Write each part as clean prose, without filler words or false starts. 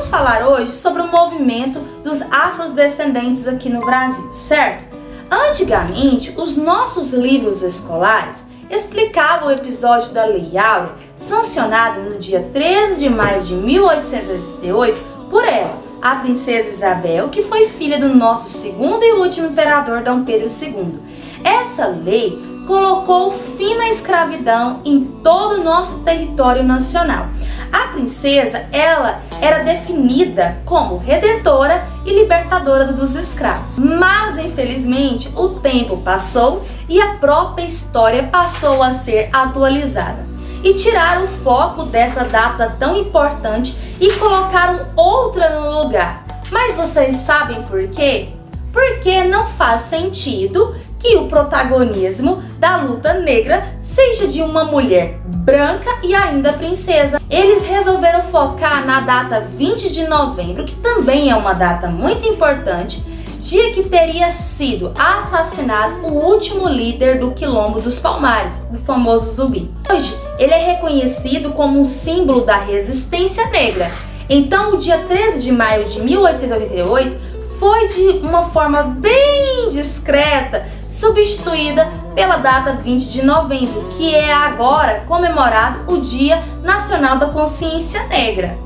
vamos falar hoje sobre o movimento dos afrodescendentes aqui no Brasil, certo? Antigamente, os nossos livros escolares explicavam o episódio da Lei Áurea, sancionada no dia 13 de maio de 1888 por ela, a princesa Isabel, que foi filha do nosso segundo e último imperador Dom Pedro II. Essa lei colocou fim na escravidão em todo o nosso território nacional. A princesa, ela era definida como redentora e libertadora dos escravos. Mas, infelizmente, o tempo passou e a própria história passou a ser atualizada. E tiraram o foco dessa data tão importante e colocaram outra no lugar. Mas vocês sabem por quê? Porque não faz sentido que o protagonismo da luta negra seja de uma mulher branca e ainda princesa. Eles resolveram focar na data 20 de novembro, que também é uma data muito importante, dia que teria sido assassinado o último líder do Quilombo dos Palmares, o famoso Zumbi. Hoje, ele é reconhecido como um símbolo da resistência negra. Então, o dia 13 de maio de 1888 foi de uma forma bem discreta substituída pela data 20 de novembro, que é agora comemorado o Dia Nacional da Consciência Negra.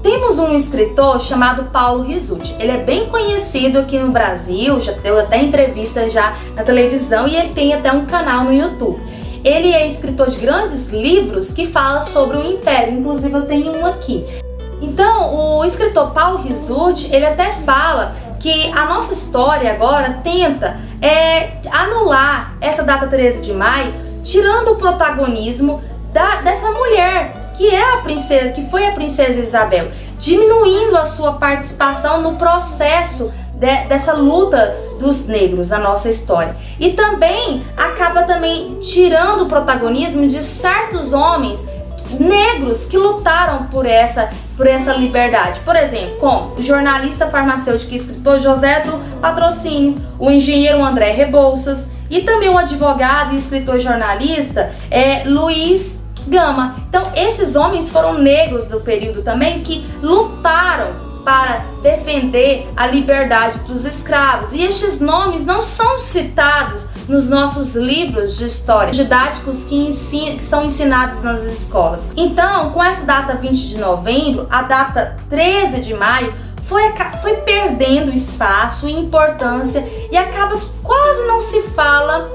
Temos um escritor chamado Paulo Rizzuti. Ele é bem conhecido aqui no Brasil, já deu até entrevista já na televisão e ele tem até um canal no YouTube. Ele é escritor de grandes livros que fala sobre o Império, inclusive eu tenho um aqui. Então, o escritor Paulo Rizzuti, ele até fala que a nossa história agora tenta anular essa data 13 de maio, tirando o protagonismo dessa mulher, que é a princesa, que foi a princesa Isabel, diminuindo a sua participação no processo dessa luta dos negros na nossa história. E também acaba tirando o protagonismo de certos homens negros que lutaram por essa liberdade. Por exemplo, como o jornalista farmacêutico e escritor José do Patrocínio, o engenheiro André Rebouças e também o advogado e escritor jornalista Luiz Gama. Então, estes homens foram negros do período também que lutaram para defender a liberdade dos escravos. E estes nomes não são citados nos nossos livros de história didáticos que são ensinados nas escolas. Então, com essa data 20 de novembro, a data 13 de maio foi perdendo espaço e importância e acaba que quase não se fala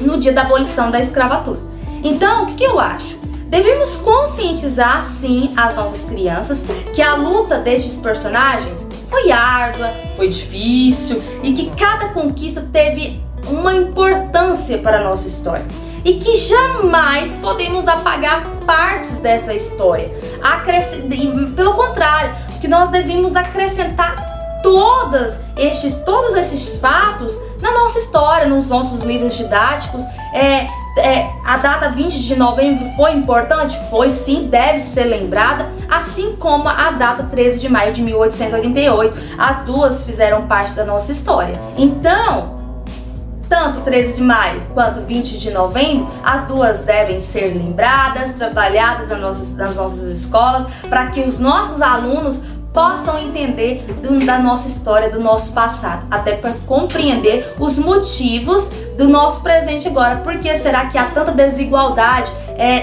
no dia da abolição da escravatura. Então, o que eu acho? Devemos conscientizar, sim, as nossas crianças que a luta destes personagens foi árdua, foi difícil e que cada conquista teve uma importância para a nossa história. E que jamais podemos apagar partes dessa história. Pelo contrário, que nós devemos acrescentar todos esses fatos na nossa história, nos nossos livros didáticos. A data 20 de novembro foi importante? Foi sim, deve ser lembrada, assim como a data 13 de maio de 1888. As duas fizeram parte da nossa história. Então, tanto 13 de maio quanto 20 de novembro, as duas devem ser lembradas, trabalhadas nas nossas escolas, para que os nossos alunos possam entender da nossa história, do nosso passado, até para compreender os motivos do nosso presente agora. Por que será que há tanta desigualdade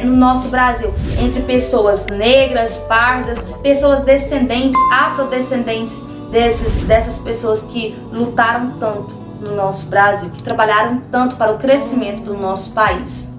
no nosso Brasil entre pessoas negras, pardas, pessoas descendentes, afrodescendentes dessas pessoas que lutaram tanto no nosso Brasil, que trabalharam tanto para o crescimento do nosso país?